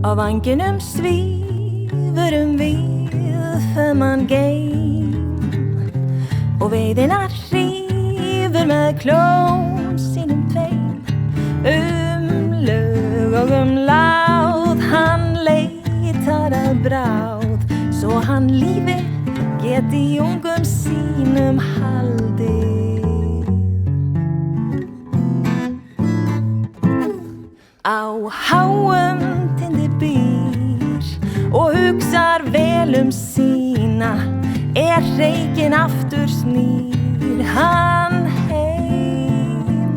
Av vangenum svífurum við man geim og veiðina hrífur með klóm sínum tveim lög og láð hann leitar að bráð svo hann lífi geti ungum sínum haldið á háum tindi býr og hugsar vel sína reikinn aftur snýr hann heim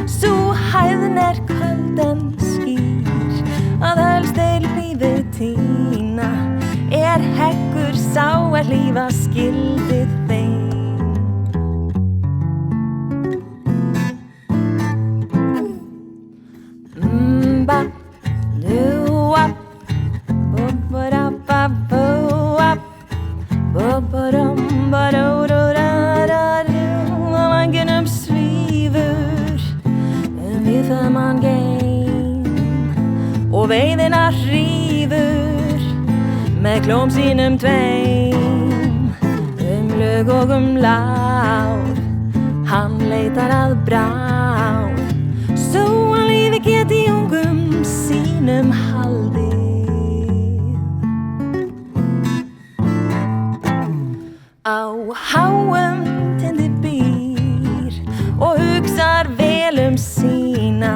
sú hæðn köld en skýr að helst lífið tína heggur sá lífa skildi þeim Vangenum svífur við man geim og veiðina hrífur með klóm sínum tveim lög og láð hann leitar að bráð svo hann lífi geti ungum sínum haldið á háum tindi býr og hugsar vel sína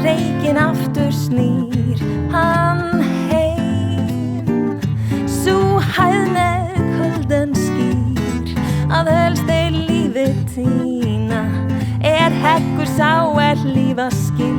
reikinn aftur snýr hann heim sú hæðn köld en skýr að helst lífið tína heggur sá lífa skildi